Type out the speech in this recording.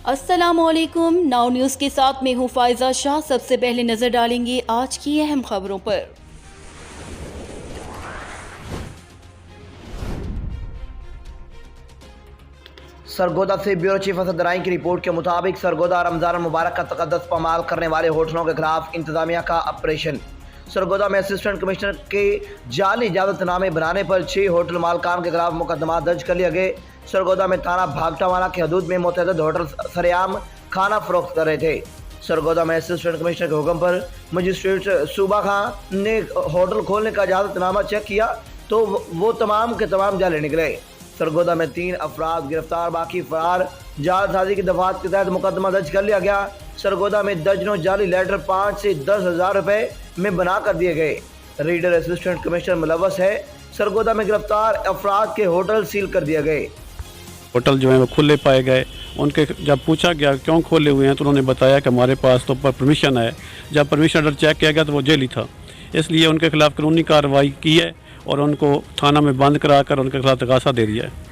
अस्सलामुअलैकुम। Now news के साथ मैं हूँ फायजा शाह। सबसे पहले नजर डालेंगे आज की अहम खबरों पर। सरगोदा से ब्यूरो चीफ असद राय की रिपोर्ट के मुताबिक सरगोदा रमजान मुबारक का तकद्दस पामाल करने वाले होटलों के खिलाफ इंतजामिया का ऑपरेशन। सरगोदा में असिस्टेंट कमिश्नर के जाली इजाजतनामे बनाने पर 6 होटल मालकान के खिलाफ मुकदमा दर्ज कर लिया गया। सरगोदा में थाना भागटावाला के हदूद में मुतअद्दिद होटल सरेआम खाना फरोख्त कर रहे थे। सरगोदा में असिस्टेंट कमिश्नर के हुक्म पर मजिस्ट्रेट सूबा खान ने होटल खोलने का इजाजतनामा चेक किया तो वो तमाम के तमाम जाले निकले। सरगोदा में 3 अफराद गिरफ्तार, बाकी फरार। जालसाजी की दफात के तहत मुकदमा दर्ज कर लिया गया। सरगोदा में दर्जनों जाली लेटर 5 से 10 हज़ार रुपए में बना कर दिए गए। रीडर असिस्टेंट कमिश्नर मुलव्वस है। सरगोदा में गिरफ्तार अफराद के होटल सील कर दिए गए। होटल जो है वो खुले पाए गए। उनके जब पूछा गया क्यों खोले हुए हैं तो उन्होंने बताया कि हमारे पास तो परमिशन है। जब परमिशन ऑर्डर चेक किया गया तो वो जेली था, इसलिए उनके खिलाफ कानूनी कार्रवाई की है और उनको थाना में बंद कराकर उनके खिलाफ तगासा दे दिया है।